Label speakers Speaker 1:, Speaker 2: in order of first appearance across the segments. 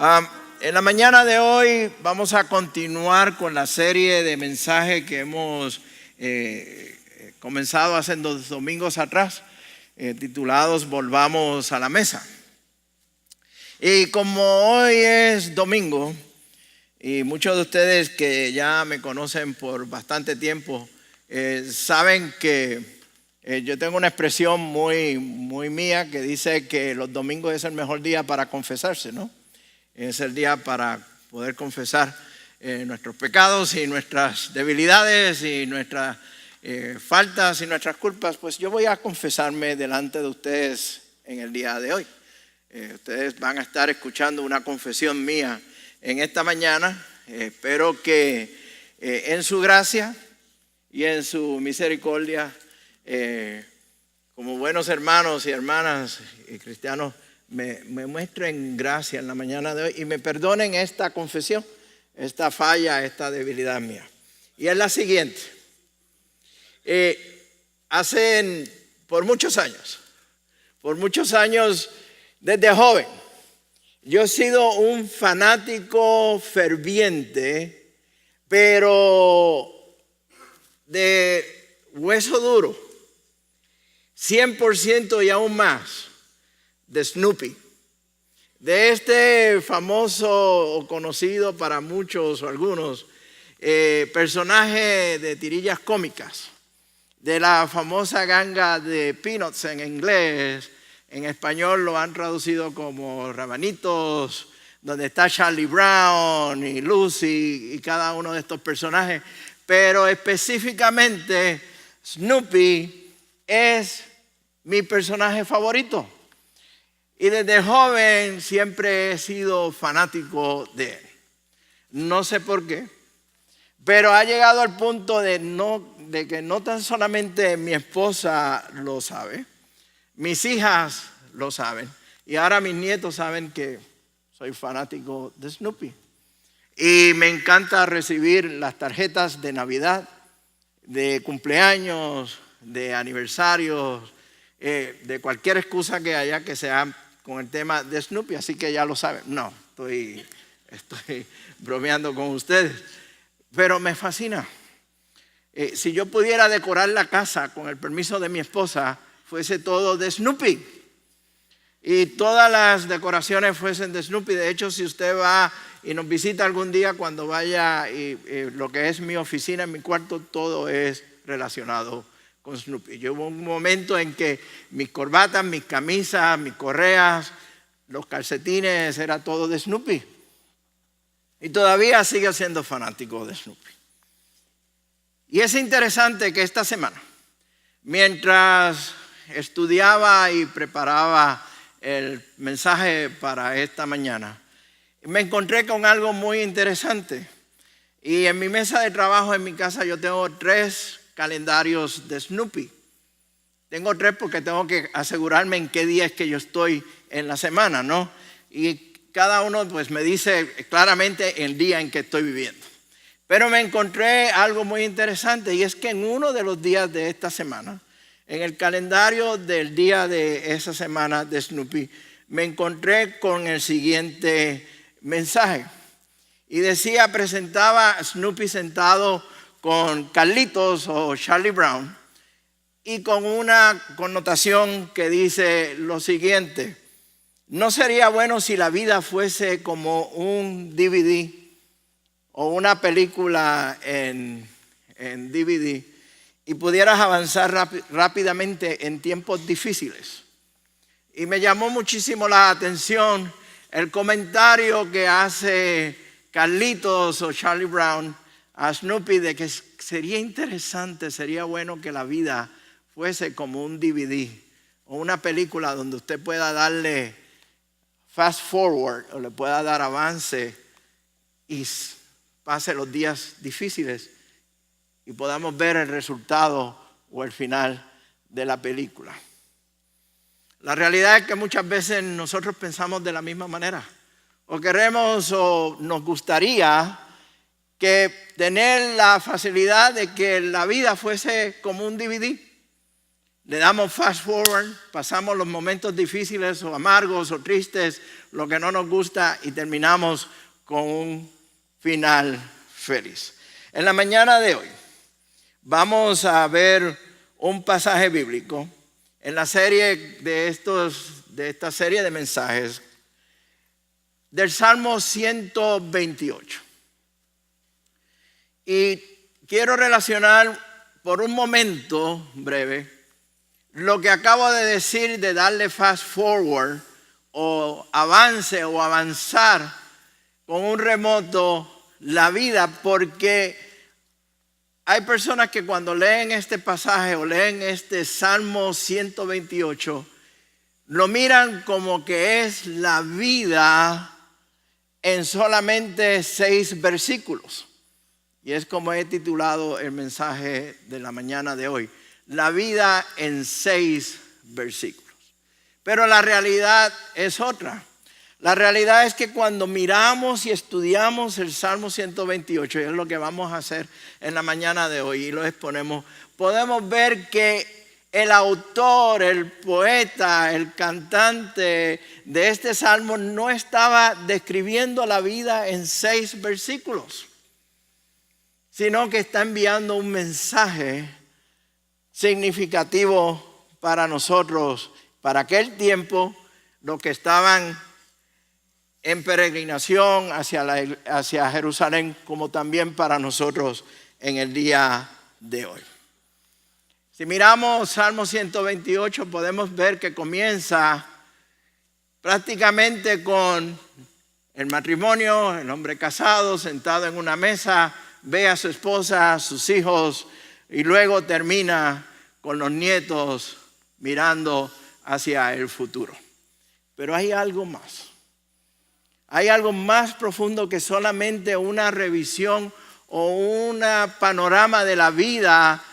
Speaker 1: En la mañana de hoy vamos a continuar con la serie de mensajes que hemos comenzado hace 2 domingos atrás, titulados Volvamos a la Mesa. Y como hoy es domingo, y muchos de ustedes que ya me conocen por bastante tiempo, saben que yo tengo una expresión muy mía que dice que los domingos es el mejor día para confesarse, ¿no? Es el día para poder confesar nuestros pecados y nuestras debilidades y nuestras faltas y nuestras culpas. Pues yo voy a confesarme delante de ustedes en el día de hoy. Ustedes van a estar escuchando una confesión mía en esta mañana. Espero que en su gracia y en su misericordia, como buenos hermanos y hermanas y cristianos, me muestren gracia en la mañana de hoy y me perdonen esta confesión, esta falla, esta debilidad mía. Y es la siguiente. Por muchos años, desde joven, yo he sido un fanático ferviente, pero de hueso duro, 100% y aún más, de Snoopy, de este famoso o conocido para muchos o algunos personaje de tirillas cómicas, de la famosa ganga de Peanuts en inglés. En español lo han traducido como Rabanitos, donde está Charlie Brown y Lucy y cada uno de estos personajes, pero específicamente Snoopy es mi personaje favorito. Y desde joven siempre he sido fanático de él. No sé por qué, pero ha llegado al punto de que no tan solamente mi esposa lo sabe, mis hijas lo saben, y ahora mis nietos saben que soy fanático de Snoopy. Y me encanta recibir las tarjetas de Navidad, de cumpleaños, de aniversarios, de cualquier excusa que haya que sea con el tema de Snoopy, así que ya lo saben. No, estoy bromeando con ustedes, pero me fascina. Si yo pudiera decorar la casa con el permiso de mi esposa, fuese todo de Snoopy y todas las decoraciones fuesen de Snoopy. De hecho, si usted va y nos visita algún día, cuando vaya y lo que es mi oficina, en mi cuarto, todo es relacionado con Snoopy. Yo hubo un momento en que mis corbatas, mis camisas, mis correas, los calcetines, era todo de Snoopy. Y todavía sigo siendo fanático de Snoopy. Y es interesante que esta semana, mientras estudiaba y preparaba el mensaje para esta mañana, me encontré con algo muy interesante. Y en mi mesa de trabajo en mi casa yo tengo 3 calendarios de Snoopy. Tengo 3 porque tengo que asegurarme en qué día es que yo estoy en la semana, ¿no? Y cada uno pues me dice claramente el día en que estoy viviendo. Pero me encontré algo muy interesante, y es que en uno de los días de esta semana, en el calendario del día de esa semana de Snoopy, me encontré con el siguiente mensaje. Y presentaba a Snoopy sentado con Carlitos o Charlie Brown, y con una connotación que dice lo siguiente: ¿no sería bueno si la vida fuese como un DVD o una película en DVD y pudieras avanzar rápidamente en tiempos difíciles? Y me llamó muchísimo la atención el comentario que hace Carlitos o Charlie Brown a Snoopy de que sería interesante, sería bueno que la vida fuese como un DVD o una película donde usted pueda darle fast forward o le pueda dar avance y pase los días difíciles y podamos ver el resultado o el final de la película. La realidad es que muchas veces nosotros pensamos de la misma manera, o queremos o nos gustaría que tener la facilidad de que la vida fuese como un DVD. le damos fast forward, pasamos los momentos difíciles o amargos o tristes, lo que no nos gusta y terminamos con un final feliz. En la mañana de hoy vamos a ver un pasaje bíblico en la serie de esta serie de mensajes del Salmo 128. Y quiero relacionar por un momento breve lo que acabo de decir de darle fast forward o avance o avanzar con un remoto la vida, porque hay personas que cuando leen este pasaje o leen este Salmo 128 lo miran como que es la vida en solamente 6 versículos. Y es como he titulado el mensaje de la mañana de hoy: la vida en 6 versículos. Pero la realidad es otra. La realidad es que cuando miramos y estudiamos el Salmo 128, y es lo que vamos a hacer en la mañana de hoy y lo exponemos, podemos ver que el autor, el poeta, el cantante de este salmo no estaba describiendo la vida en 6 versículos, sino que está enviando un mensaje significativo para nosotros, para aquel tiempo, los que estaban en peregrinación hacia Jerusalén, como también para nosotros en el día de hoy. Si miramos Salmo 128, podemos ver que comienza prácticamente con el matrimonio, el hombre casado, sentado en una mesa, ve a su esposa, a sus hijos, y luego termina con los nietos mirando hacia el futuro. Pero hay algo más. Hay algo más profundo que solamente una revisión o un panorama de la vida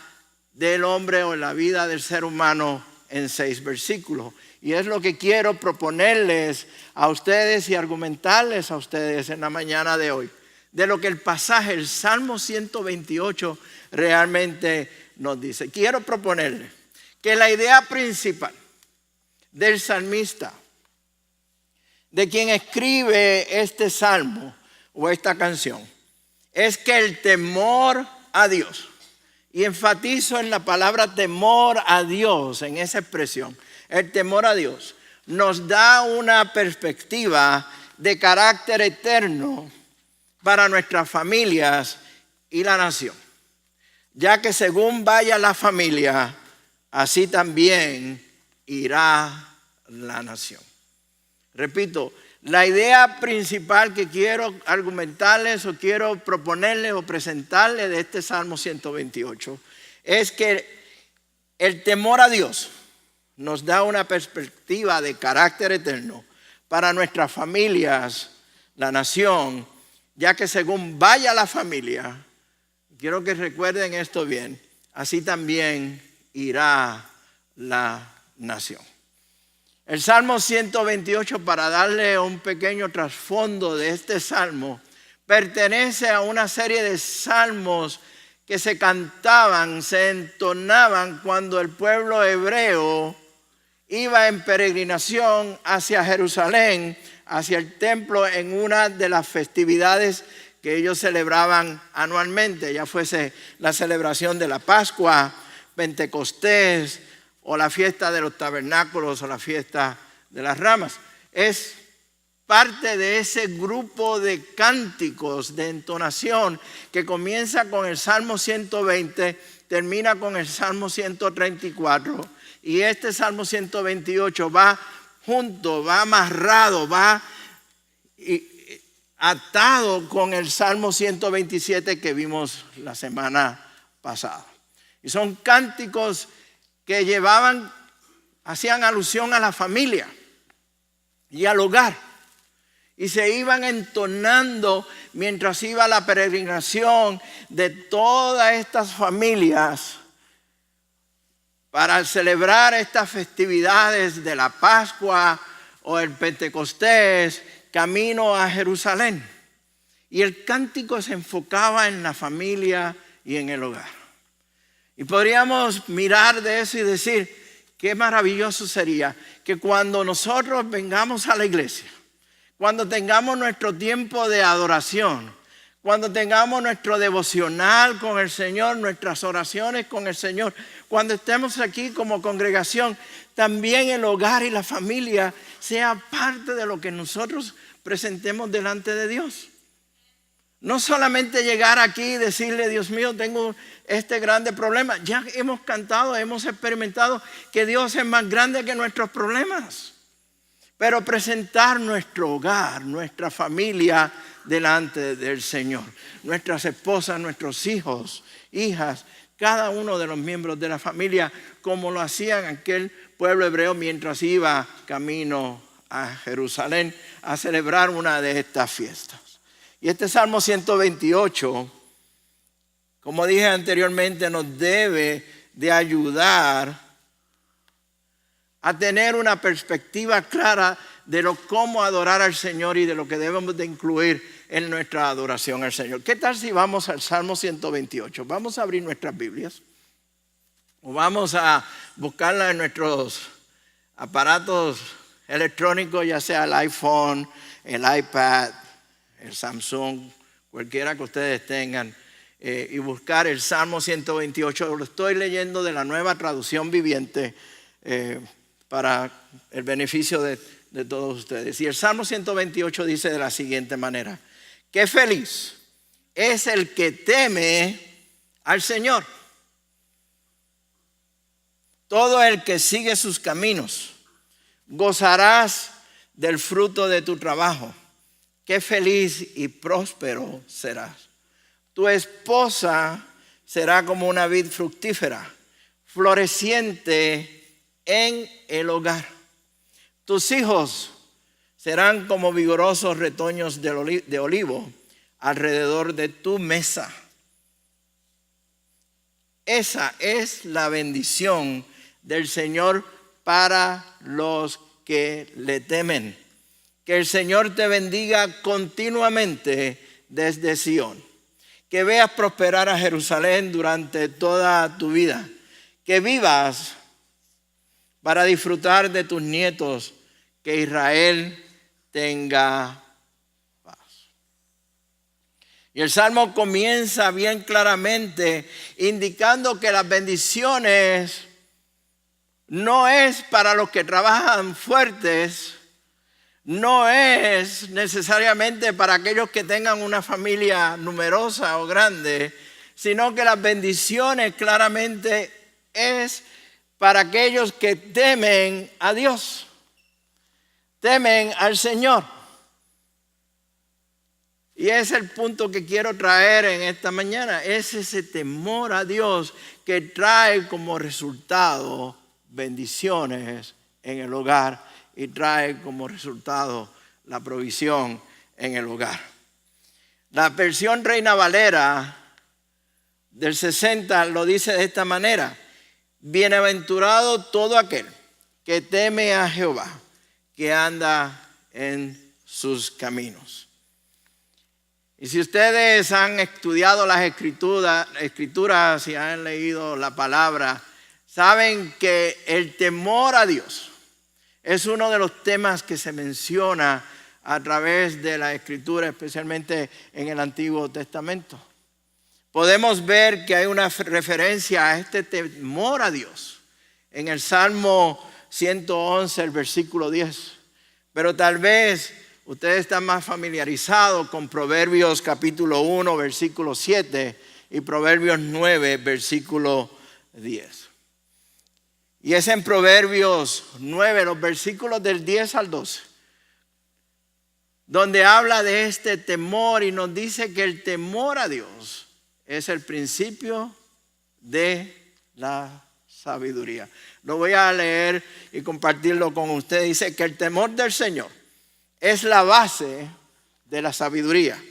Speaker 1: del hombre o la vida del ser humano en 6 versículos. Y es lo que quiero proponerles a ustedes y argumentarles a ustedes en la mañana de hoy, de lo que el pasaje, el Salmo 128 realmente nos dice. Quiero proponerles que la idea principal del salmista, de quien escribe este salmo o esta canción, es que el temor a Dios, y enfatizo en la palabra temor a Dios, en esa expresión, el temor a Dios nos da una perspectiva de carácter eterno para nuestras familias y la nación, ya que según vaya la familia, así también irá la nación. Repito, la idea principal que quiero argumentarles o quiero proponerles o presentarles de este Salmo 128 es que el temor a Dios nos da una perspectiva de carácter eterno para nuestras familias, la nación, ya que según vaya la familia, quiero que recuerden esto bien, así también irá la nación. El Salmo 128, para darle un pequeño trasfondo de este salmo, pertenece a una serie de salmos que se cantaban, se entonaban cuando el pueblo hebreo iba en peregrinación hacia Jerusalén, hacia el templo, en una de las festividades que ellos celebraban anualmente, ya fuese la celebración de la Pascua, Pentecostés, o la fiesta de los tabernáculos o la fiesta de las ramas. Es parte de ese grupo de cánticos, de entonación, que comienza con el Salmo 120, termina con el Salmo 134, y este Salmo 128 va junto, va amarrado, va atado con el Salmo 127 que vimos la semana pasada. Y son cánticos que hacían alusión a la familia y al hogar. Y se iban entonando mientras iba la peregrinación de todas estas familias para celebrar estas festividades de la Pascua o el Pentecostés, camino a Jerusalén. Y el cántico se enfocaba en la familia y en el hogar. Y podríamos mirar de eso y decir, qué maravilloso sería que cuando nosotros vengamos a la iglesia, cuando tengamos nuestro tiempo de adoración, cuando tengamos nuestro devocional con el Señor, nuestras oraciones con el Señor, cuando estemos aquí como congregación, también el hogar y la familia sea parte de lo que nosotros presentemos delante de Dios. No solamente llegar aquí y decirle, Dios mío, tengo este grande problema. Ya hemos cantado, hemos experimentado que Dios es más grande que nuestros problemas. Pero presentar nuestro hogar, nuestra familia delante del Señor. Nuestras esposas, nuestros hijos, hijas, cada uno de los miembros de la familia, como lo hacían aquel pueblo hebreo mientras iba camino a Jerusalén a celebrar una de estas fiestas. Y este Salmo 128, como dije anteriormente, nos debe de ayudar a tener una perspectiva clara de cómo adorar al Señor y de lo que debemos de incluir en nuestra adoración al Señor. ¿Qué tal si vamos al Salmo 128? Vamos a abrir nuestras Biblias o vamos a buscarla en nuestros aparatos electrónicos, ya sea el iPhone, el iPad, el Samsung, cualquiera que ustedes tengan, y buscar el Salmo 128. Lo estoy leyendo de la Nueva Traducción Viviente para el beneficio de todos ustedes. Y el Salmo 128 dice de la siguiente manera: qué feliz es el que teme al Señor, todo el que sigue sus caminos. Gozarás del fruto de tu trabajo. Qué feliz y próspero serás. Tu esposa será como una vid fructífera, floreciente en el hogar. Tus hijos serán como vigorosos retoños de olivo alrededor de tu mesa. Esa es la bendición del Señor para los que le temen. Que el Señor te bendiga continuamente desde Sión. Que veas prosperar a Jerusalén durante toda tu vida. Que vivas para disfrutar de tus nietos. Que Israel tenga paz. Y el Salmo comienza bien claramente indicando que las bendiciones no es para los que trabajan fuertes, no es necesariamente para aquellos que tengan una familia numerosa o grande, sino que las bendiciones claramente es para aquellos que temen a Dios, temen al Señor. Y es el punto que quiero traer en esta mañana, es ese temor a Dios que trae como resultado bendiciones en el hogar y trae como resultado la provisión en el hogar. La versión Reina Valera del 60 lo dice de esta manera: bienaventurado todo aquel que teme a Jehová, que anda en sus caminos. Y si ustedes han estudiado las escrituras y han leído la palabra, saben que el temor a Dios es uno de los temas que se menciona a través de la Escritura, especialmente en el Antiguo Testamento. Podemos ver que hay una referencia a este temor a Dios en el Salmo 111, el versículo 10. Pero tal vez ustedes están más familiarizados con Proverbios capítulo 1, versículo 7 y Proverbios 9, versículo 10. Y es en Proverbios 9, los versículos del 10 al 12, donde habla de este temor y nos dice que el temor a Dios es el principio de la sabiduría. Lo voy a leer y compartirlo con ustedes. Dice que el temor del Señor es la base de la sabiduría.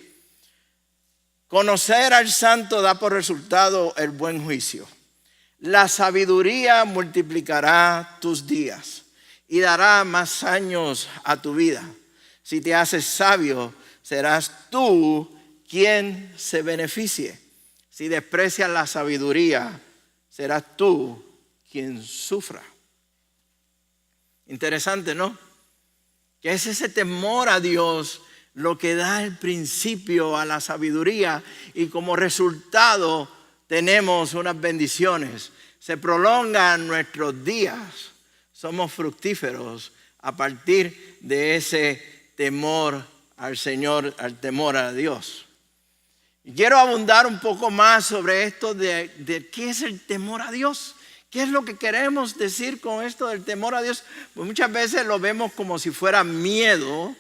Speaker 1: Conocer al santo da por resultado el buen juicio. La sabiduría multiplicará tus días y dará más años a tu vida. Si te haces sabio, serás tú quien se beneficie. Si desprecias la sabiduría, serás tú quien sufra. Interesante, ¿no? Que es ese temor a Dios lo que da el principio a la sabiduría y como resultado tenemos unas bendiciones. Se prolongan nuestros días. Somos fructíferos a partir de ese temor al Señor, al temor a Dios. Y quiero abundar un poco más sobre esto de qué es el temor a Dios. ¿Qué es lo que queremos decir con esto del temor a Dios? Pues muchas veces lo vemos como si fuera miedo,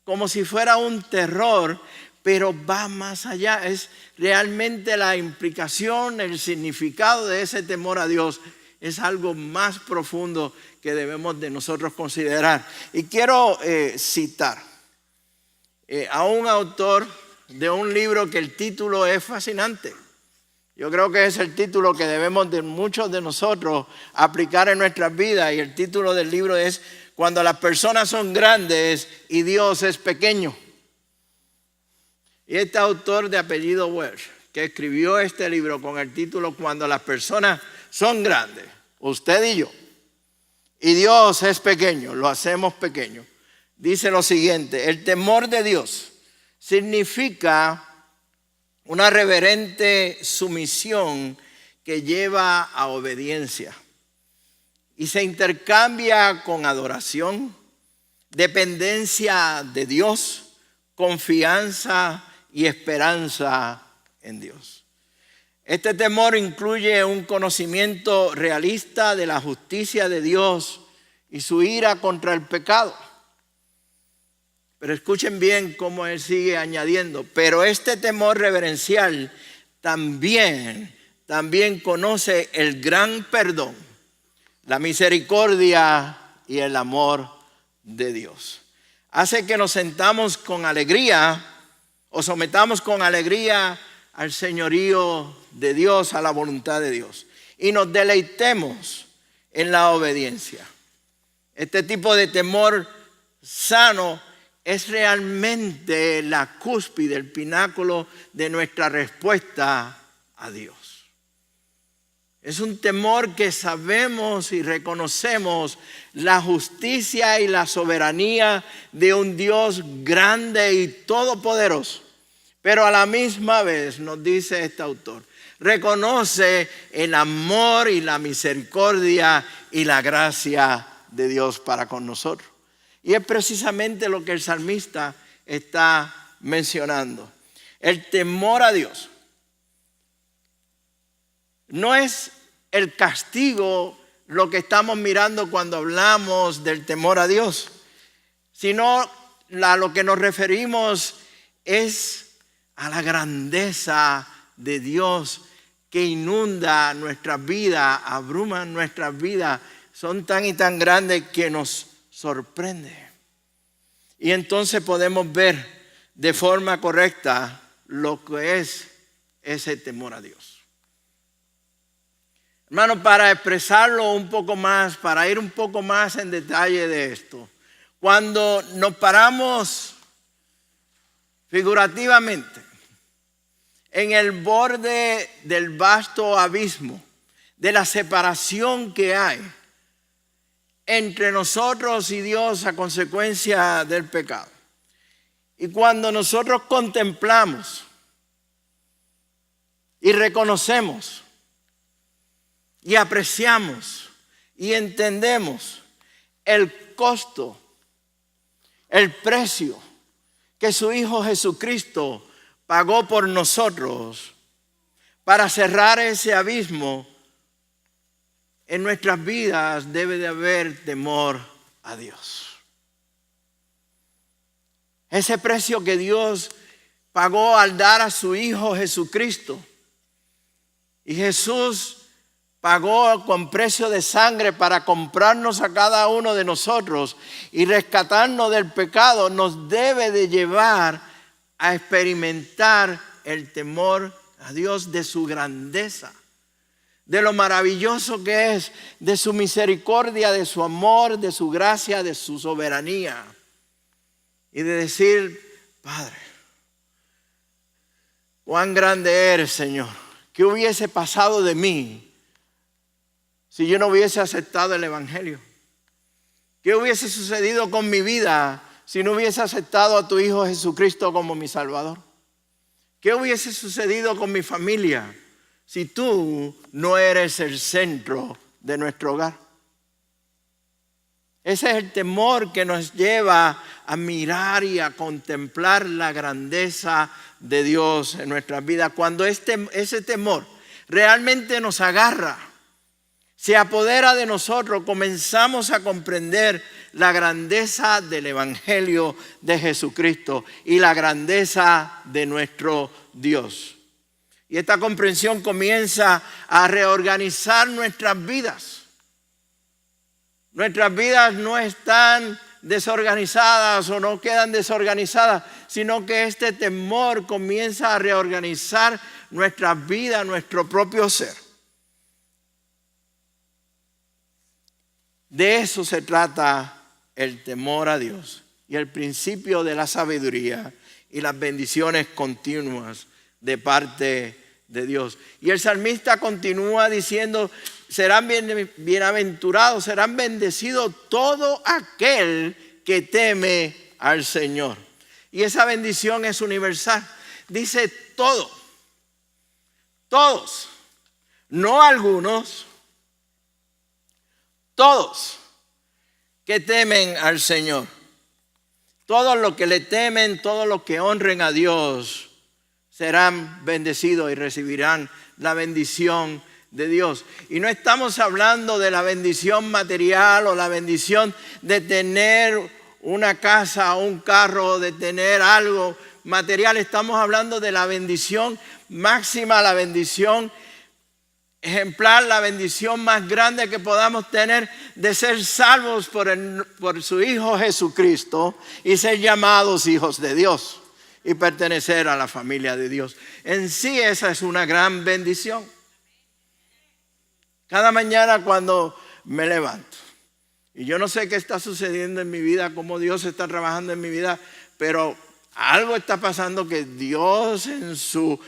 Speaker 1: como si fuera un terror, pero va más allá. Es realmente la implicación, el significado de ese temor a Dios. Es algo más profundo que debemos de nosotros considerar. Y quiero citar a un autor de un libro que el título es fascinante. Yo creo que es el título que debemos de muchos de nosotros aplicar en nuestras vidas. Y el título del libro es Cuando las personas son grandes y Dios es pequeño. Y este autor de apellido Welch, que escribió este libro con el título Cuando las personas son grandes, usted y yo, y Dios es pequeño, lo hacemos pequeño, dice lo siguiente: el temor de Dios significa una reverente sumisión que lleva a obediencia y se intercambia con adoración, dependencia de Dios, confianza y esperanza en Dios. Este temor incluye un conocimiento realista de la justicia de Dios y su ira contra el pecado. Pero escuchen bien cómo él sigue añadiendo. Pero este temor reverencial también conoce el gran perdón, la misericordia y el amor de Dios. Hace que nos sentamos con alegría o sometamos con alegría al señorío de Dios, a la voluntad de Dios. Y nos deleitemos en la obediencia. Este tipo de temor sano es realmente la cúspide, el pináculo de nuestra respuesta a Dios. Es un temor que sabemos y reconocemos la justicia y la soberanía de un Dios grande y todopoderoso. Pero a la misma vez, nos dice este autor, reconoce el amor y la misericordia y la gracia de Dios para con nosotros. Y es precisamente lo que el salmista está mencionando. El temor a Dios no es el castigo lo que estamos mirando cuando hablamos del temor a Dios, sino a lo que nos referimos es a la grandeza de Dios que inunda nuestras vidas, abruma nuestras vidas, son tan y tan grandes que nos sorprende. Y entonces podemos ver de forma correcta lo que es ese temor a Dios. Hermano, para expresarlo un poco más, para ir un poco más en detalle de esto, cuando nos paramos figurativamente en el borde del vasto abismo, de la separación que hay entre nosotros y Dios a consecuencia del pecado. Y cuando nosotros contemplamos y reconocemos y apreciamos y entendemos el costo, el precio que su Hijo Jesucristo pagó por nosotros para cerrar ese abismo, en nuestras vidas debe de haber temor a Dios. Ese precio que Dios pagó al dar a su Hijo Jesucristo. Y Jesús pagó con precio de sangre para comprarnos a cada uno de nosotros y rescatarnos del pecado, nos debe de llevar a experimentar el temor a Dios de su grandeza, de lo maravilloso que es, de su misericordia, de su amor, de su gracia, de su soberanía. Y de decir, Padre, cuán grande eres, Señor. ¿Qué hubiese pasado de mí si yo no hubiese aceptado el Evangelio? ¿Qué hubiese sucedido con mi vida si no hubiese aceptado a tu Hijo Jesucristo como mi Salvador? ¿Qué hubiese sucedido con mi familia si tú no eres el centro de nuestro hogar? Ese es el temor que nos lleva a mirar y a contemplar la grandeza de Dios en nuestras vidas. Cuando ese temor realmente nos agarra, se apodera de nosotros, comenzamos a comprender la grandeza del Evangelio de Jesucristo y la grandeza de nuestro Dios. Y esta comprensión comienza a reorganizar nuestras vidas. Nuestras vidas no están desorganizadas o no quedan desorganizadas, sino que este temor comienza a reorganizar nuestras vidas, nuestro propio ser. De eso se trata el temor a Dios y el principio de la sabiduría y las bendiciones continuas de parte de Dios. Y el salmista continúa diciendo: serán bienaventurados, serán bendecidos todo aquel que teme al Señor. Y esa bendición es universal. Dice todos, no algunos, todos que temen al Señor. Todos los que le temen, todos los que honren a Dios serán bendecidos y recibirán la bendición de Dios. Y no estamos hablando de la bendición material o la bendición de tener una casa o un carro, de tener algo material. Estamos hablando de la bendición máxima, la bendición ejemplar, la bendición más grande que podamos tener, de ser salvos por su Hijo Jesucristo y ser llamados hijos de Dios y pertenecer a la familia de Dios. En sí esa es una gran bendición. Cada mañana cuando me levanto, y yo no sé qué está sucediendo en mi vida, cómo Dios está trabajando en mi vida, pero algo está pasando que Dios en su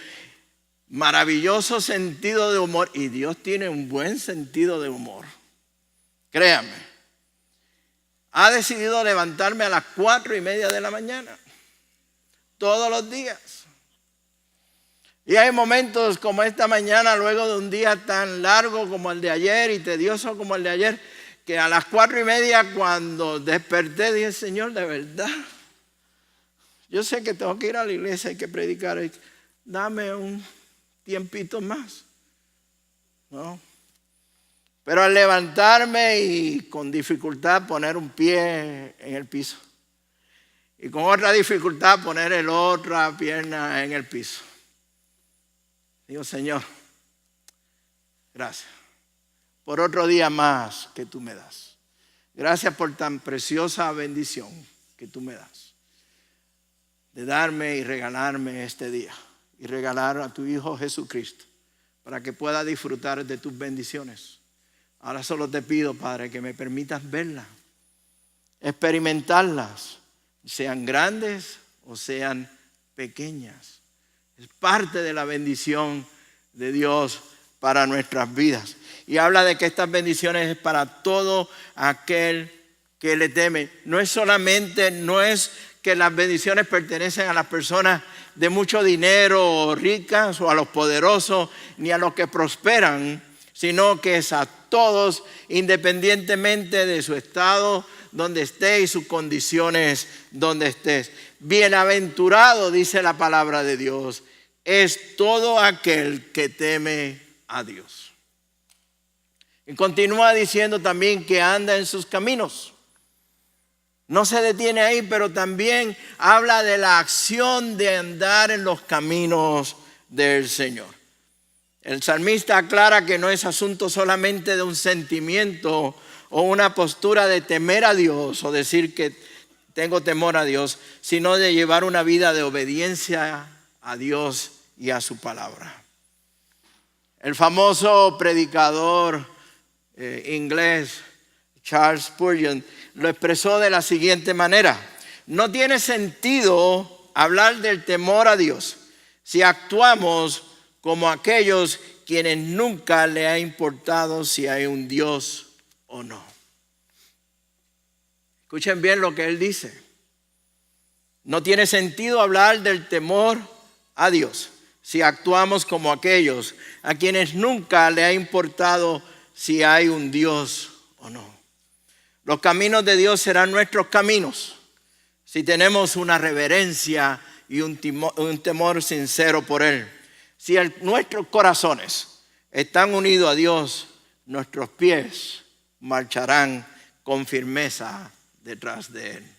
Speaker 1: maravilloso sentido de humor, y Dios tiene un buen sentido de humor, créame, ha decidido levantarme a las 4:30 de la mañana, todos los días. Y hay momentos como esta mañana, luego de un día tan largo como el de ayer y tedioso como el de ayer, que a las 4:30 cuando desperté dije: Señor, de verdad, yo sé que tengo que ir a la iglesia, hay que predicar, dame un tiempito más, ¿no? Pero al levantarme y con dificultad poner un pie en el piso y con otra dificultad poner la otra pierna en el piso, digo: Señor, gracias por otro día más que tú me das. Gracias por tan preciosa bendición que tú me das, de darme y regalarme este día y regalar a tu Hijo Jesucristo para que pueda disfrutar de tus bendiciones. Ahora solo te pido, Padre, que me permitas verlas, experimentarlas, sean grandes o sean pequeñas. Es parte de la bendición de Dios para nuestras vidas. Y habla de que estas bendiciones es para todo aquel que le teme. No es que las bendiciones pertenecen a las personas de mucho dinero o ricas o a los poderosos ni a los que prosperan, sino que es a todos, independientemente de su estado donde esté y sus condiciones donde estés. Bienaventurado, dice la palabra de Dios, es todo aquel que teme a Dios. Y continúa diciendo también que anda en sus caminos. No se detiene ahí, pero también habla de la acción de andar en los caminos del Señor. El salmista aclara que no es asunto solamente de un sentimiento o una postura de temer a Dios o decir que tengo temor a Dios, sino de llevar una vida de obediencia a Dios y a su palabra. El famoso predicador inglés Charles Spurgeon lo expresó de la siguiente manera: no tiene sentido hablar del temor a Dios si actuamos como aquellos quienes nunca le ha importado si hay un Dios o no. Escuchen bien lo que él dice. No tiene sentido hablar del temor a Dios si actuamos como aquellos a quienes nunca le ha importado si hay un Dios o no. Los caminos de Dios serán nuestros caminos si tenemos una reverencia y un temor sincero por Él. Si nuestros corazones están unidos a Dios, nuestros pies marcharán con firmeza detrás de Él.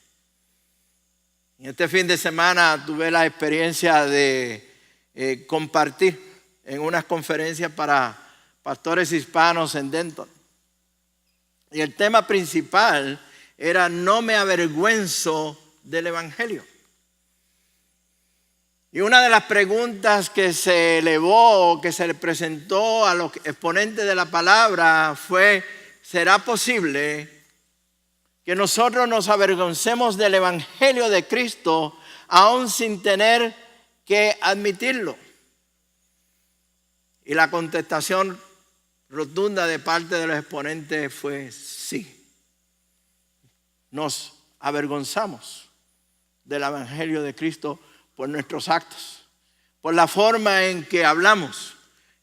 Speaker 1: En este fin de semana tuve la experiencia de compartir en unas conferencias para pastores hispanos en Denton. Y el tema principal era: no me avergüenzo del Evangelio. Y una de las preguntas que se elevó, que se le presentó a los exponentes de la palabra fue: ¿será posible que nosotros nos avergoncemos del Evangelio de Cristo aún sin tener que admitirlo? Y la contestación rotunda de parte de los exponentes fue: sí. Nos avergonzamos del Evangelio de Cristo por nuestros actos, por la forma en que hablamos,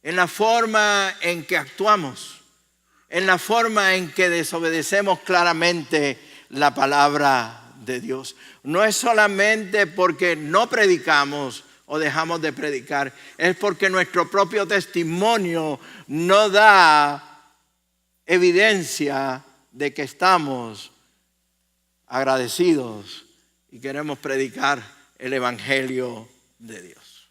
Speaker 1: en la forma en que actuamos, en la forma en que desobedecemos claramente la palabra de Dios. No es solamente porque no predicamos o dejamos de predicar, es porque nuestro propio testimonio no da evidencia de que estamos agradecidos y queremos predicar el Evangelio de Dios.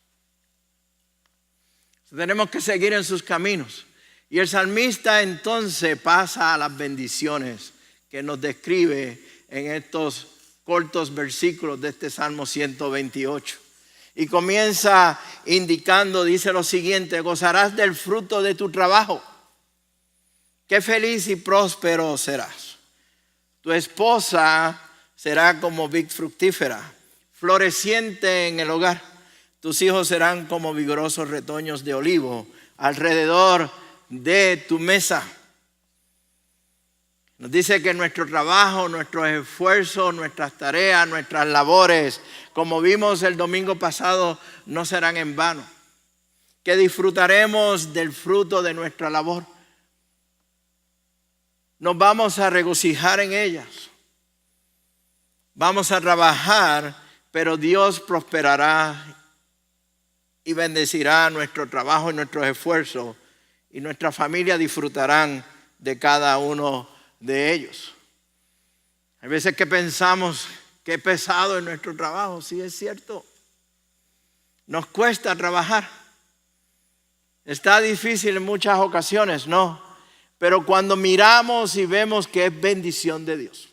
Speaker 1: Tenemos que seguir en sus caminos. Y el salmista entonces pasa a las bendiciones que nos describe en estos cortos versículos de este Salmo 128. Y comienza indicando, dice lo siguiente: gozarás del fruto de tu trabajo. Qué feliz y próspero serás. Tu esposa será como vid fructífera, floreciente en el hogar. Tus hijos serán como vigorosos retoños de olivo alrededor de tu mesa. Nos dice que nuestro trabajo, nuestros esfuerzos, nuestras tareas, nuestras labores, como vimos el domingo pasado, no serán en vano. Que disfrutaremos del fruto de nuestra labor. Nos vamos a regocijar en ellas. Vamos a trabajar, pero Dios prosperará y bendecirá nuestro trabajo y nuestros esfuerzos, y nuestra familia disfrutarán de cada uno de ellos. Hay veces que pensamos que es pesado en nuestro trabajo. Sí, es cierto. Nos cuesta trabajar. Está difícil en muchas ocasiones, ¿no? Pero cuando miramos y vemos que es bendición de Dios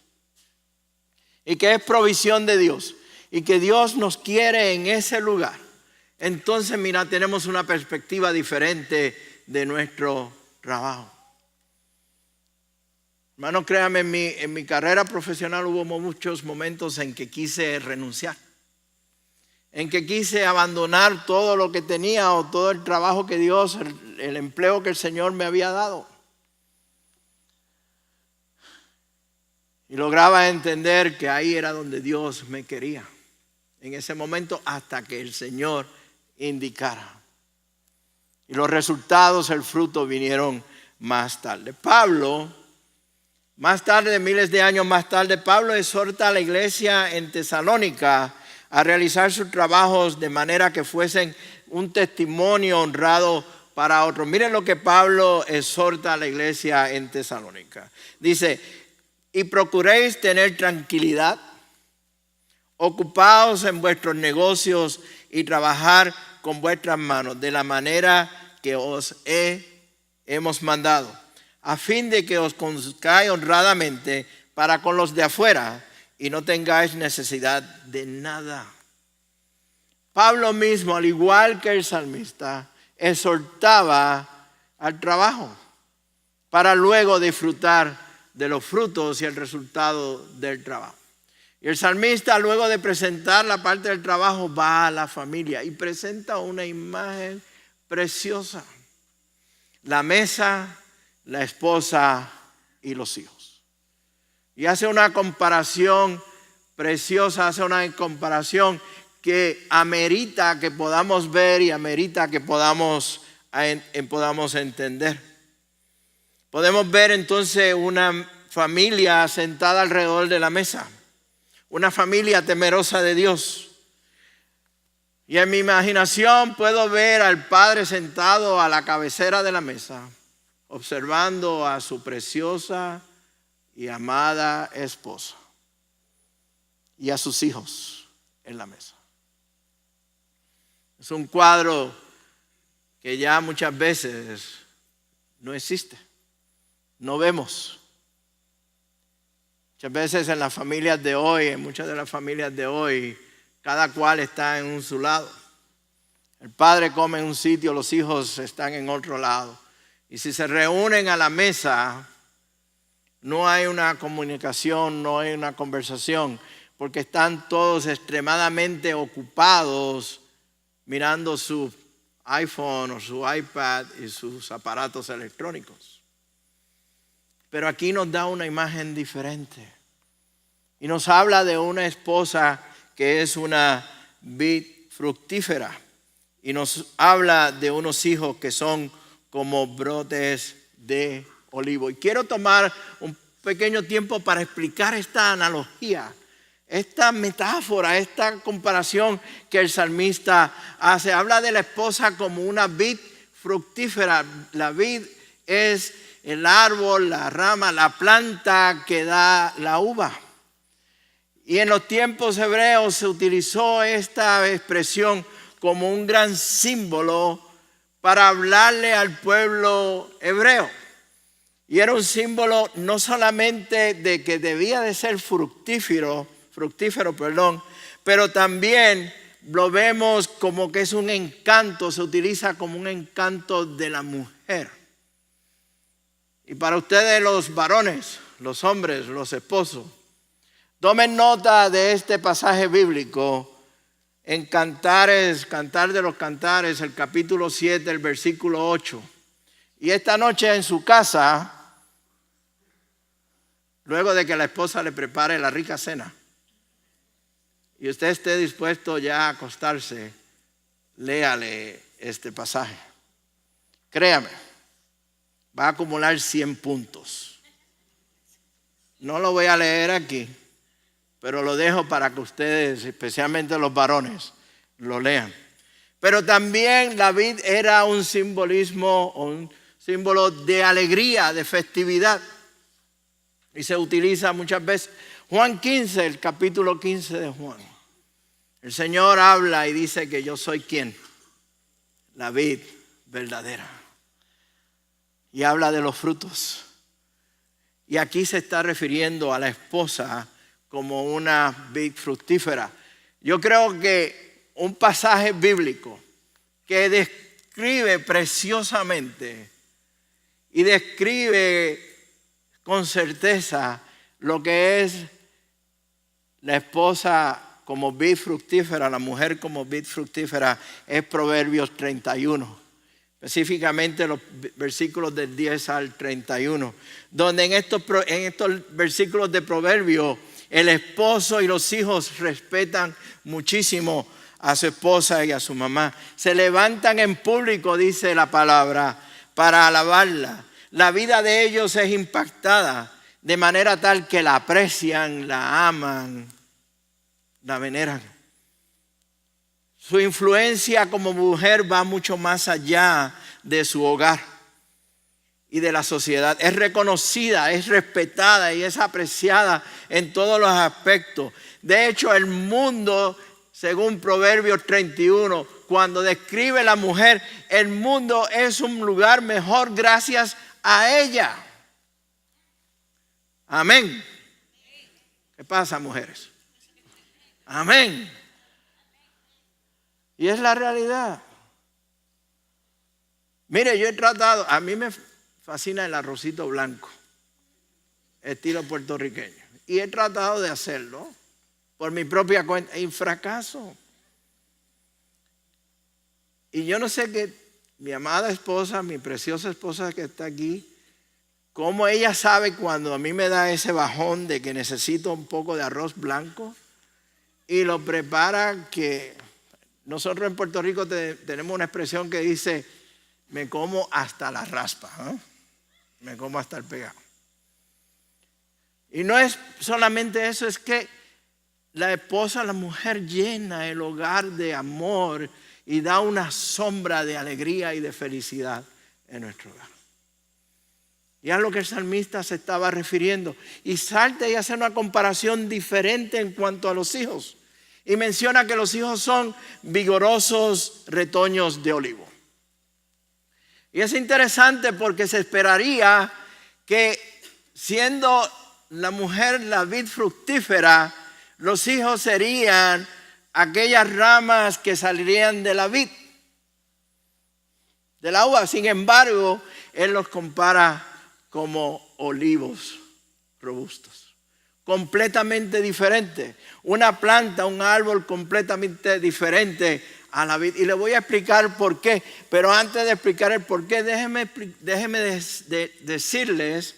Speaker 1: y que es provisión de Dios y que Dios nos quiere en ese lugar, entonces mira, tenemos una perspectiva diferente de nuestro trabajo. Hermano, créame, en mi carrera profesional hubo muchos momentos en que quise renunciar, en que quise abandonar todo lo que tenía o todo el trabajo que Dios, el empleo que el Señor me había dado. Y lograba entender que ahí era donde Dios me quería, en ese momento, hasta que el Señor indicara. Y los resultados, el fruto, vinieron más tarde. Pablo, más tarde, miles de años más tarde, Pablo exhorta a la iglesia en Tesalónica a realizar sus trabajos de manera que fuesen un testimonio honrado para otros. Miren lo que Pablo exhorta a la iglesia en Tesalónica. Dice: y procuréis tener tranquilidad, ocupaos en vuestros negocios y trabajar con vuestras manos de la manera que os hemos mandado, a fin de que os conduzcáis honradamente para con los de afuera y no tengáis necesidad de nada. Pablo mismo, al igual que el salmista, exhortaba al trabajo para luego disfrutar de los frutos y el resultado del trabajo. Y el salmista, luego de presentar la parte del trabajo, va a la familia y presenta una imagen preciosa: la mesa, la esposa y los hijos. Y hace una comparación preciosa, hace una comparación que amerita que podamos ver y amerita que podamos entender. Podemos ver entonces una familia sentada alrededor de la mesa, una familia temerosa de Dios. Y en mi imaginación puedo ver al padre sentado a la cabecera de la mesa, observando a su preciosa y amada esposa y a sus hijos en la mesa. Es un cuadro que ya muchas veces no existe, no vemos. Muchas veces en las familias de hoy, en muchas de las familias de hoy, cada cual está en su lado. El padre come en un sitio, los hijos están en otro lado. Y si se reúnen a la mesa, no hay una comunicación, no hay una conversación, porque están todos extremadamente ocupados mirando su iPhone o su iPad y sus aparatos electrónicos. Pero aquí nos da una imagen diferente. Y nos habla de una esposa que es una vid fructífera. Y nos habla de unos hijos que son como brotes de olivo. Y quiero tomar un pequeño tiempo para explicar esta analogía, esta metáfora, esta comparación que el salmista hace. Habla de la esposa como una vid fructífera. La vid es el árbol, la rama, la planta que da la uva. Y en los tiempos hebreos se utilizó esta expresión como un gran símbolo para hablarle al pueblo hebreo. Y era un símbolo no solamente de que debía de ser fructífero, pero también lo vemos como que es un encanto, se utiliza como un encanto de la mujer. Y para ustedes los varones, los hombres, los esposos, tomen nota de este pasaje bíblico en Cantar de los Cantares, el capítulo 7, el versículo 8. Y esta noche en su casa, luego de que la esposa le prepare la rica cena, y usted esté dispuesto ya a acostarse, léale este pasaje. Créame, va a acumular 100 puntos. No lo voy a leer aquí, pero lo dejo para que ustedes, especialmente los varones, lo lean. Pero también la vid era un simbolismo, un símbolo de alegría, de festividad. Y se utiliza muchas veces. Juan 15, el capítulo 15 de Juan. El Señor habla y dice que yo soy ¿quién? La vid verdadera. Y habla de los frutos. Y aquí se está refiriendo a la esposa como una vid fructífera. Yo creo que un pasaje bíblico que describe preciosamente y describe con certeza lo que es la esposa como vid fructífera, la mujer como vid fructífera, es Proverbios 31. Específicamente los versículos del 10 al 31, donde en estos versículos de Proverbios el esposo y los hijos respetan muchísimo a su esposa y a su mamá. Se levantan en público, dice la palabra, para alabarla. La vida de ellos es impactada de manera tal que la aprecian, la aman, la veneran. Su influencia como mujer va mucho más allá de su hogar y de la sociedad. Es reconocida, es respetada y es apreciada en todos los aspectos. De hecho, el mundo, según Proverbios 31, cuando describe la mujer, el mundo es un lugar mejor gracias a ella. Amén. ¿Qué pasa, mujeres? Amén. Y es la realidad. Mire, yo he tratado, a mí me fascina el arrocito blanco, estilo puertorriqueño. Y he tratado de hacerlo por mi propia cuenta y fracaso. Y yo no sé qué, mi amada esposa, mi preciosa esposa que está aquí, cómo ella sabe cuando a mí me da ese bajón de que necesito un poco de arroz blanco y lo prepara, que nosotros en Puerto Rico tenemos una expresión que dice, me como hasta la raspa, ¿eh? Me como hasta el pegado. Y no es solamente eso, es que la esposa, la mujer llena el hogar de amor y da una sombra de alegría y de felicidad en nuestro hogar. Y es lo que el salmista se estaba refiriendo. Y salta y hace una comparación diferente en cuanto a los hijos. Y menciona que los hijos son vigorosos retoños de olivo. Y es interesante porque se esperaría que siendo la mujer la vid fructífera, los hijos serían aquellas ramas que saldrían de la vid, de la uva. Sin embargo, él los compara como olivos robustos, completamente diferente. Una planta, un árbol completamente diferente a la vid. Y le voy a explicar por qué. Pero antes de explicar el por qué, déjenme decirles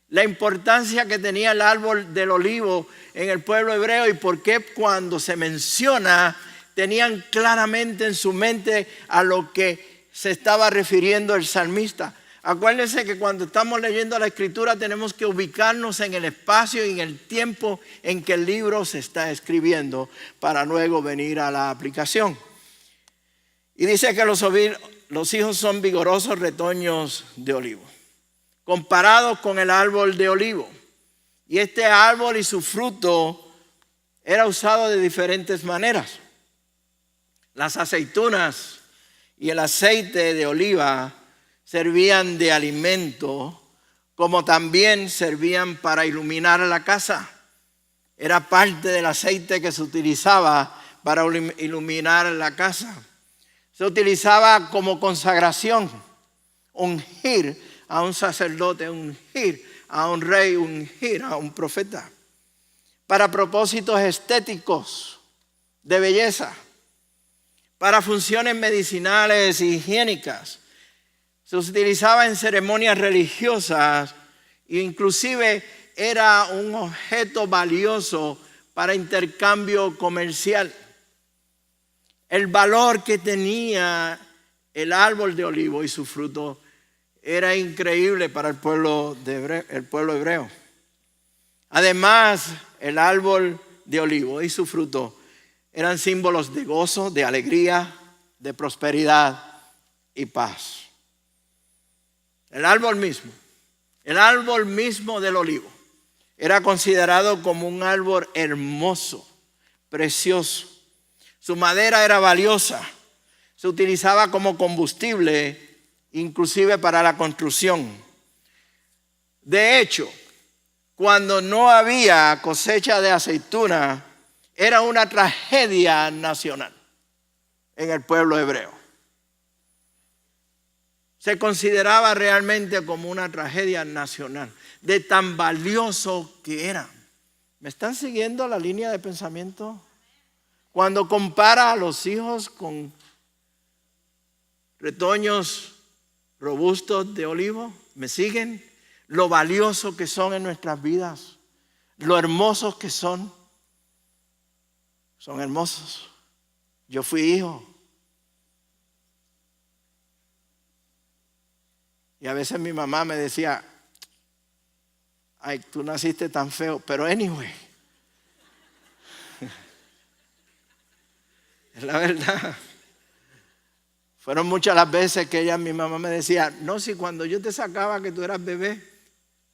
Speaker 1: la importancia que tenía el árbol del olivo en el pueblo hebreo y por qué cuando se menciona tenían claramente en su mente a lo que se estaba refiriendo el salmista. Acuérdense que cuando estamos leyendo la escritura tenemos que ubicarnos en el espacio y en el tiempo en que el libro se está escribiendo para luego venir a la aplicación. Y dice que los hijos son vigorosos retoños de olivo, comparados con el árbol de olivo. Y este árbol y su fruto era usado de diferentes maneras. Las aceitunas y el aceite de oliva servían de alimento, como también servían para iluminar la casa. Era parte del aceite que se utilizaba para iluminar la casa. Se utilizaba como consagración, ungir a un sacerdote, ungir a un rey, ungir a un profeta. Para propósitos estéticos, de belleza, para funciones medicinales e higiénicas. Se utilizaba en ceremonias religiosas e inclusive era un objeto valioso para intercambio comercial. El valor que tenía el árbol de olivo y su fruto era increíble para el pueblo hebreo. Además, el árbol de olivo y su fruto eran símbolos de gozo, de alegría, de prosperidad y paz. El árbol mismo del olivo, era considerado como un árbol hermoso, precioso. Su madera era valiosa, se utilizaba como combustible, inclusive para la construcción. De hecho, cuando no había cosecha de aceituna, era una tragedia nacional en el pueblo hebreo. Se consideraba realmente como una tragedia nacional, de tan valioso que era. ¿Me están siguiendo la línea de pensamiento? Cuando compara a los hijos con retoños robustos de olivo, ¿me siguen? Lo valioso que son en nuestras vidas, lo hermosos que son hermosos. Yo fui hijo. Y a veces mi mamá me decía, ay, tú naciste tan feo, pero anyway. Es la verdad. Fueron muchas las veces que mi mamá me decía, no, si cuando yo te sacaba que tú eras bebé,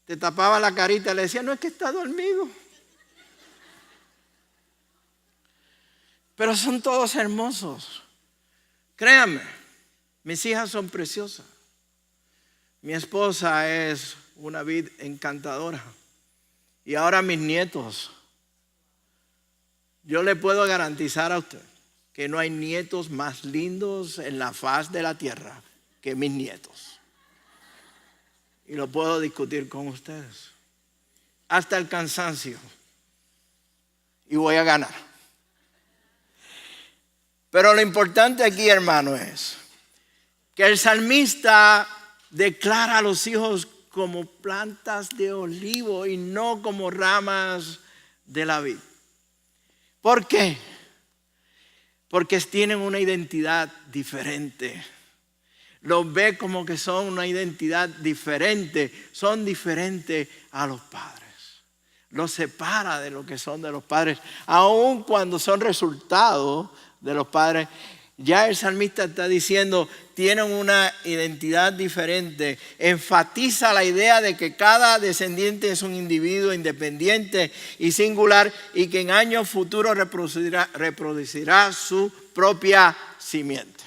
Speaker 1: te tapaba la carita, le decía, no, es que está dormido. Pero son todos hermosos. Créanme, mis hijas son preciosas. Mi esposa es una vid encantadora. Y ahora mis nietos. Yo le puedo garantizar a usted que no hay nietos más lindos en la faz de la tierra que mis nietos. Y lo puedo discutir con ustedes. Hasta el cansancio. Y voy a ganar. Pero lo importante aquí, hermano, es que el salmista declara a los hijos como plantas de olivo y no como ramas de la vid. ¿Por qué? Porque tienen una identidad diferente. Los ve como que son una identidad diferente. Son diferentes a los padres. Los separa de lo que son de los padres. Aun cuando son resultados de los padres, ya el salmista está diciendo, tienen una identidad diferente. Enfatiza la idea de que cada descendiente es un individuo independiente y singular y que en años futuros reproducirá su propia simiente.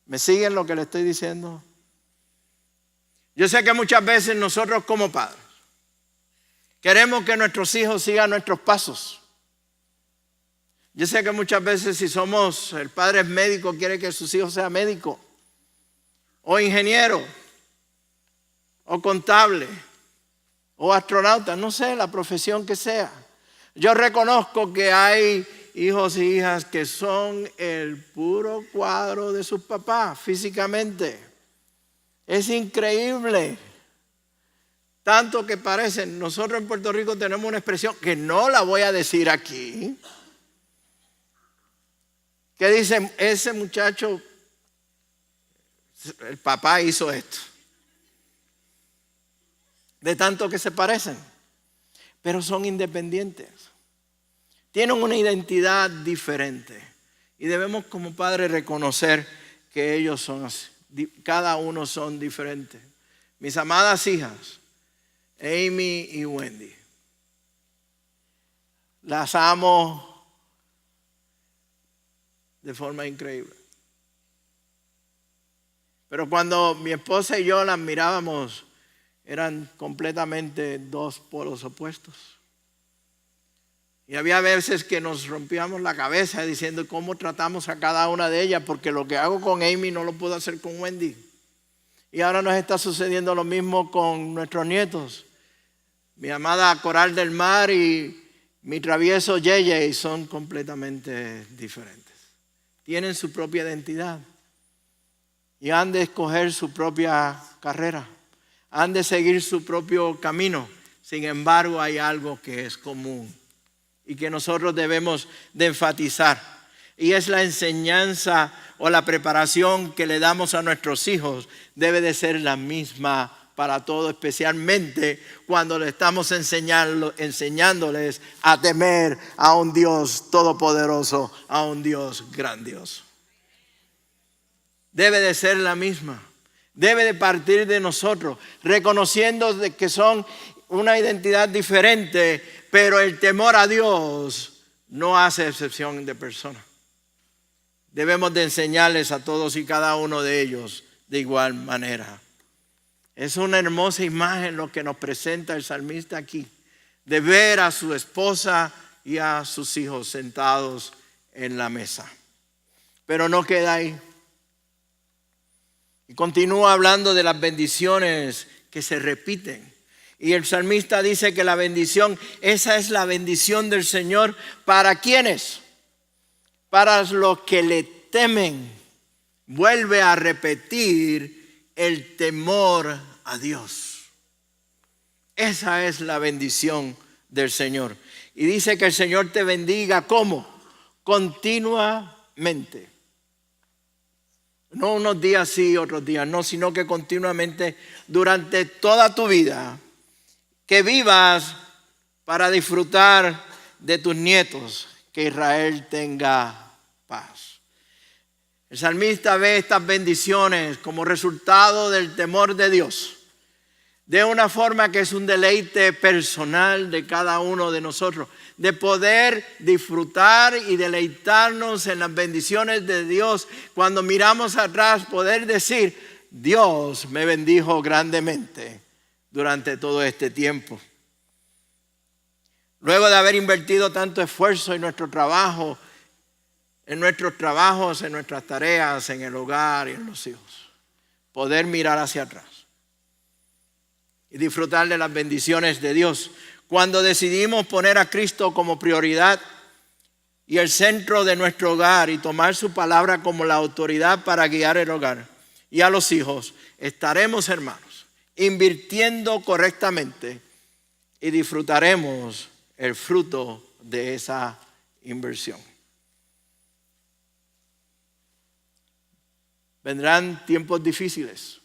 Speaker 1: ¿Me siguen lo que le estoy diciendo? Yo sé que muchas veces nosotros como padres queremos que nuestros hijos sigan nuestros pasos. Yo sé que muchas veces si el padre es médico, quiere que sus hijos sean médicos, o ingeniero, o contable, o astronauta, no sé, la profesión que sea. Yo reconozco que hay hijos y hijas que son el puro cuadro de sus papás físicamente. Es increíble. Tanto que parecen. Nosotros en Puerto Rico tenemos una expresión que no la voy a decir aquí, que dicen, ese muchacho, el papá hizo esto. De tanto que se parecen, pero son independientes. Tienen una identidad diferente. Y debemos como padres reconocer que ellos son así. Cada uno son diferentes. Mis amadas hijas, Amy y Wendy, las amo de forma increíble. Pero cuando mi esposa y yo las mirábamos, eran completamente dos polos opuestos. Y había veces que nos rompíamos la cabeza diciendo cómo tratamos a cada una de ellas, porque lo que hago con Amy no lo puedo hacer con Wendy. Y ahora nos está sucediendo lo mismo con nuestros nietos. Mi amada Coral del Mar y mi travieso JJ son completamente diferentes. Tienen su propia identidad y han de escoger su propia carrera, han de seguir su propio camino. Sin embargo, hay algo que es común y que nosotros debemos de enfatizar, y es la enseñanza o la preparación que le damos a nuestros hijos debe de ser la misma para todos, especialmente cuando le estamos enseñándoles a temer a un Dios todopoderoso, a un Dios grandioso. Debe de ser la misma. Debe de partir de nosotros, reconociendo de que son una identidad diferente, pero el temor a Dios no hace excepción de persona. Debemos de enseñarles a todos y cada uno de ellos de igual manera. Es una hermosa imagen lo que nos presenta el salmista aquí, de ver a su esposa y a sus hijos sentados en la mesa. Pero no queda ahí. Y continúa hablando de las bendiciones que se repiten. Y el salmista dice que la bendición, esa es la bendición del Señor. ¿Para quiénes? Para los que le temen. Vuelve a repetir el temor a Dios. Esa es la bendición del Señor. Y dice que el Señor te bendiga, ¿cómo? Continuamente. No unos días sí, otros días no, sino que continuamente durante toda tu vida. Que vivas para disfrutar de tus nietos, que Israel tenga paz. El salmista ve estas bendiciones como resultado del temor de Dios, de una forma que es un deleite personal de cada uno de nosotros, de poder disfrutar y deleitarnos en las bendiciones de Dios. Cuando miramos atrás, poder decir, Dios me bendijo grandemente durante todo este tiempo. Luego de haber invertido tanto esfuerzo en nuestro trabajo, en nuestros trabajos, en nuestras tareas, en el hogar y en los hijos, poder mirar hacia atrás y disfrutar de las bendiciones de Dios. Cuando decidimos poner a Cristo como prioridad y el centro de nuestro hogar y tomar su palabra como la autoridad para guiar el hogar y a los hijos, estaremos, hermanos, invirtiendo correctamente y disfrutaremos el fruto de esa inversión. Vendrán tiempos difíciles.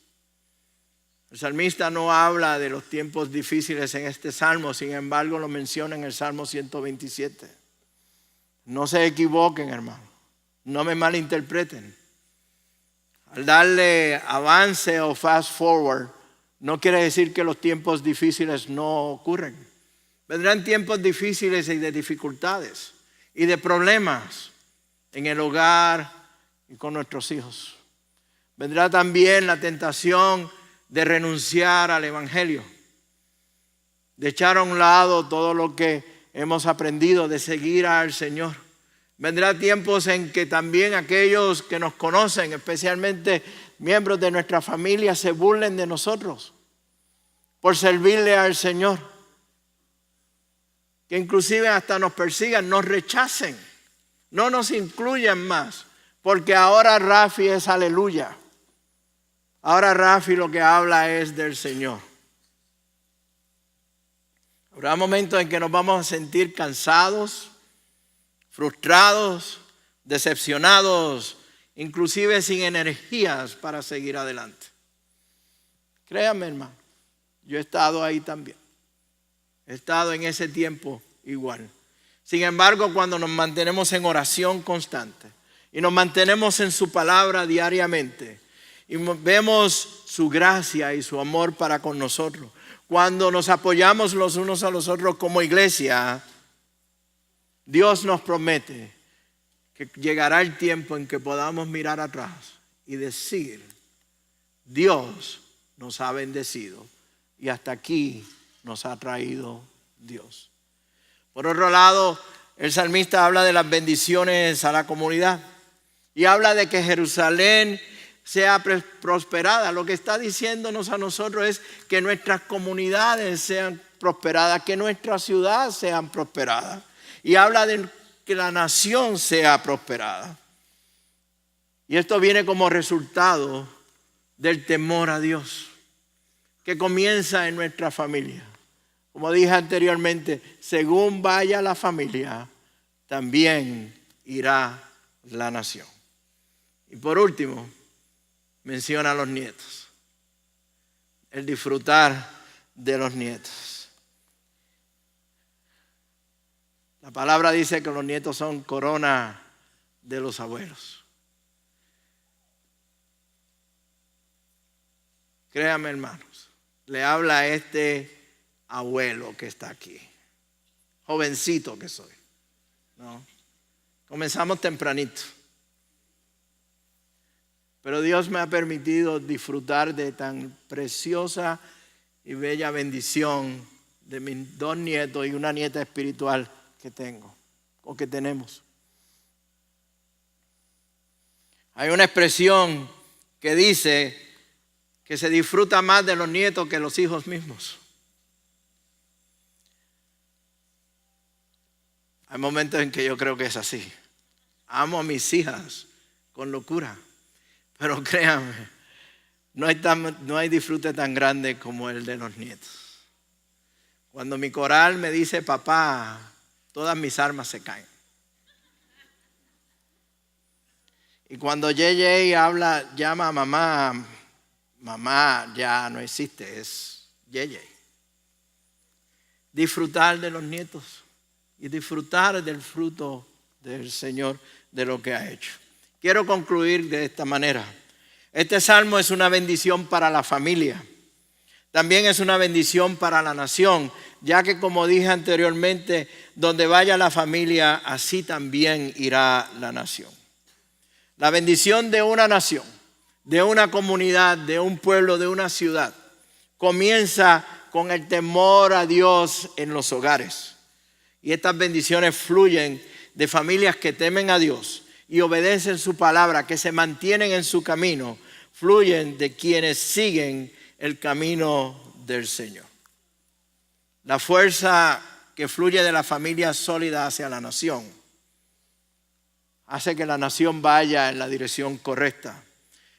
Speaker 1: El salmista no habla de los tiempos difíciles en este salmo, sin embargo lo menciona en el Salmo 127. No se equivoquen, hermano, no me malinterpreten. Al darle avance o fast forward, no quiere decir que los tiempos difíciles no ocurren. Vendrán tiempos difíciles y de dificultades y de problemas en el hogar y con nuestros hijos. Vendrá también la tentación de renunciar al evangelio, de echar a un lado todo lo que hemos aprendido, de seguir al Señor. Vendrá tiempos en que también aquellos que nos conocen, especialmente miembros de nuestra familia, se burlen de nosotros por servirle al Señor. Que inclusive hasta nos persigan, nos rechacen, no nos incluyan más, porque ahora Rafi es aleluya. Ahora Rafi lo que habla es del Señor. Habrá momentos en que nos vamos a sentir cansados, frustrados, decepcionados, inclusive sin energías para seguir adelante. Créanme, hermano, yo he estado ahí también. He estado en ese tiempo igual. Sin embargo, cuando nos mantenemos en oración constante y nos mantenemos en su palabra diariamente y vemos su gracia y su amor para con nosotros, cuando nos apoyamos los unos a los otros como iglesia, Dios nos promete que llegará el tiempo en que podamos mirar atrás y decir: Dios nos ha bendecido y hasta aquí nos ha traído Dios. Por otro lado, el salmista habla de las bendiciones a la comunidad y habla de que Jerusalén sea prosperada. Lo que está diciéndonos a nosotros es que nuestras comunidades sean prosperadas, que nuestra ciudad sean prosperadas. Y habla de que la nación sea prosperada. Y esto viene como resultado del temor a Dios, que comienza en nuestra familia. Como dije anteriormente, según vaya la familia, también irá la nación. Y por último, menciona a los nietos. El disfrutar de los nietos. La palabra dice que los nietos son corona de los abuelos. Créanme, hermanos, le habla a este abuelo que está aquí. Jovencito que soy, ¿no? Comenzamos tempranito. Pero Dios me ha permitido disfrutar de tan preciosa y bella bendición de mis 2 nietos y una nieta espiritual que tengo o que tenemos. Hay una expresión que dice que se disfruta más de los nietos que los hijos mismos. Hay momentos en que yo creo que es así. Amo a mis hijas con locura. Pero créanme, no hay disfrute tan grande como el de los nietos. Cuando mi coral me dice papá, todas mis armas se caen. Y cuando JJ llama a mamá, mamá ya no existe, es JJ. Disfrutar de los nietos y disfrutar del fruto del Señor, de lo que ha hecho. Quiero concluir de esta manera. Este salmo es una bendición para la familia. También es una bendición para la nación, ya que, como dije anteriormente, donde vaya la familia, así también irá la nación. La bendición de una nación, de una comunidad, de un pueblo, de una ciudad, comienza con el temor a Dios en los hogares. Y estas bendiciones fluyen de familias que temen a Dios y obedecen su palabra, que se mantienen en su camino, fluyen de quienes siguen el camino del Señor. La fuerza que fluye de la familia sólida hacia la nación hace que la nación vaya en la dirección correcta.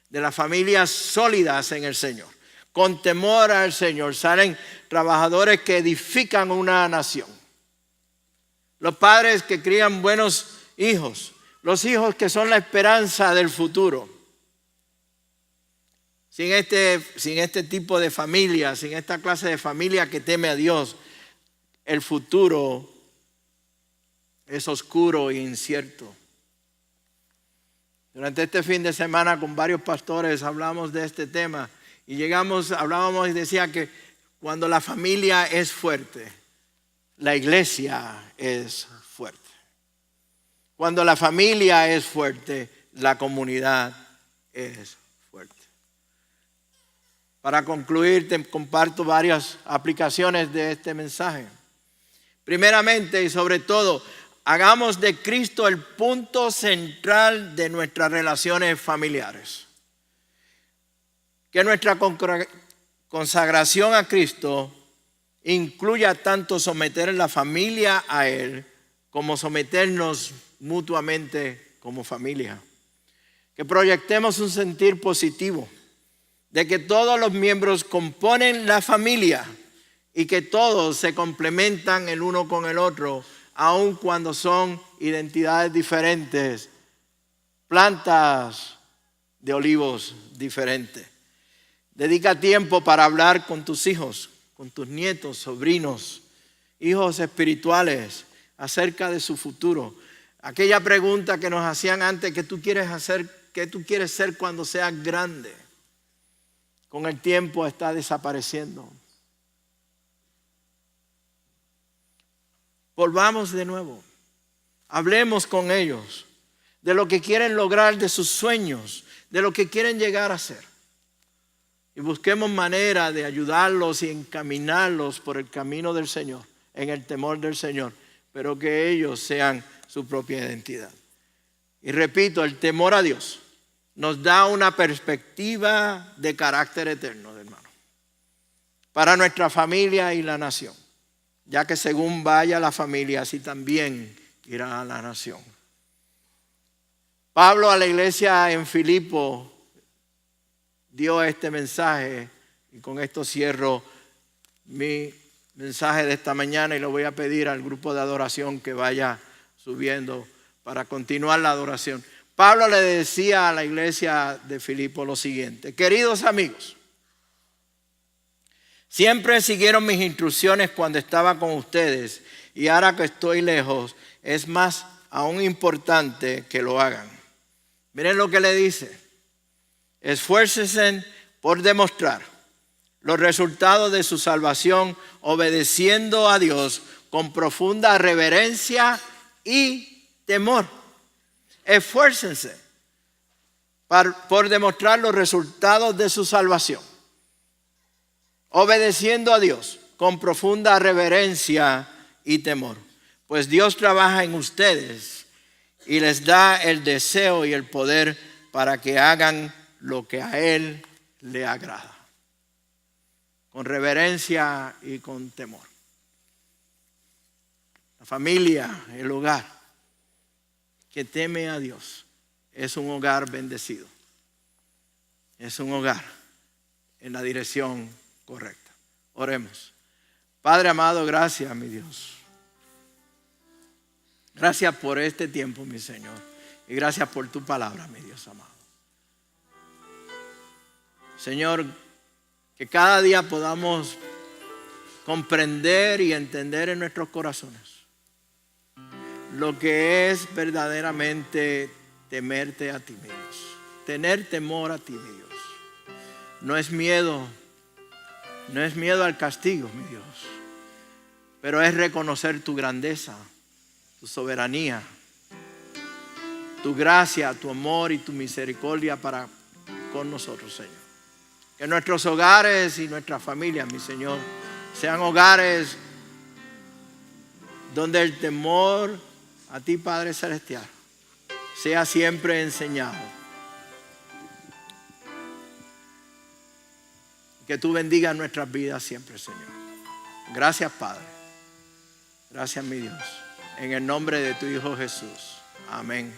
Speaker 1: De las familias sólidas en el Señor, con temor al Señor, salen trabajadores que edifican una nación. Los padres que crían buenos hijos, los hijos que son la esperanza del futuro. Sin este tipo de familia, sin esta clase de familia que teme a Dios, el futuro es oscuro e incierto. Durante este fin de semana con varios pastores hablamos de este tema y hablábamos y decía que cuando la familia es fuerte, la iglesia es fuerte. Cuando la familia es fuerte, la comunidad es fuerte. Para concluir, te comparto varias aplicaciones de este mensaje. Primeramente y sobre todo, hagamos de Cristo el punto central de nuestras relaciones familiares. Que nuestra consagración a Cristo incluya tanto someter la familia a Él como someternos mutuamente como familia. Que proyectemos un sentir positivo de que todos los miembros componen la familia y que todos se complementan el uno con el otro, aun cuando son identidades diferentes, plantas de olivos diferentes. Dedica tiempo para hablar con tus hijos, con tus nietos, sobrinos, hijos espirituales acerca de su futuro. Aquella pregunta que nos hacían antes, ¿qué tú quieres ser cuando seas grande? Con el tiempo está desapareciendo. Volvamos de nuevo. Hablemos con ellos de lo que quieren lograr, de sus sueños, de lo que quieren llegar a ser. Y busquemos manera de ayudarlos y encaminarlos por el camino del Señor, en el temor del Señor, pero que ellos sean su propia identidad. Y repito, el temor a Dios nos da una perspectiva de carácter eterno, hermano, para nuestra familia y la nación, ya que según vaya la familia, así también irá la nación. Pablo a la iglesia en Filipo dio este mensaje y con esto cierro mi mensaje de esta mañana y le voy a pedir al grupo de adoración que vaya subiendo para continuar la adoración. Pablo le decía a la iglesia de Filipo lo siguiente: queridos amigos, siempre siguieron mis instrucciones cuando estaba con ustedes y ahora que estoy lejos es más aún importante que lo hagan. Miren lo que le dice: esfuércense por demostrar los resultados de su salvación obedeciendo a Dios con profunda reverencia y temor. Esfuércense por demostrar los resultados de su salvación, obedeciendo a Dios con profunda reverencia y temor. Pues Dios trabaja en ustedes y les da el deseo y el poder para que hagan lo que a Él le agrada, con reverencia y con temor. La familia, el hogar que teme a Dios es un hogar bendecido. Es un hogar en la dirección correcta. Oremos. Padre amado, gracias, mi Dios. Gracias por este tiempo, mi Señor. Y gracias por tu palabra, mi Dios amado. Señor, que cada día podamos comprender y entender en nuestros corazones lo que es verdaderamente temerte a ti, mi Dios. Tener temor a ti, mi Dios. No es miedo al castigo, mi Dios, pero es reconocer tu grandeza, tu soberanía, tu gracia, tu amor y tu misericordia para con nosotros, Señor. Que nuestros hogares y nuestras familias, mi Señor, sean hogares donde el temor a ti, Padre Celestial, sea siempre enseñado. Que tú bendigas nuestras vidas siempre, Señor. Gracias, Padre. Gracias, mi Dios. En el nombre de tu Hijo Jesús. Amén.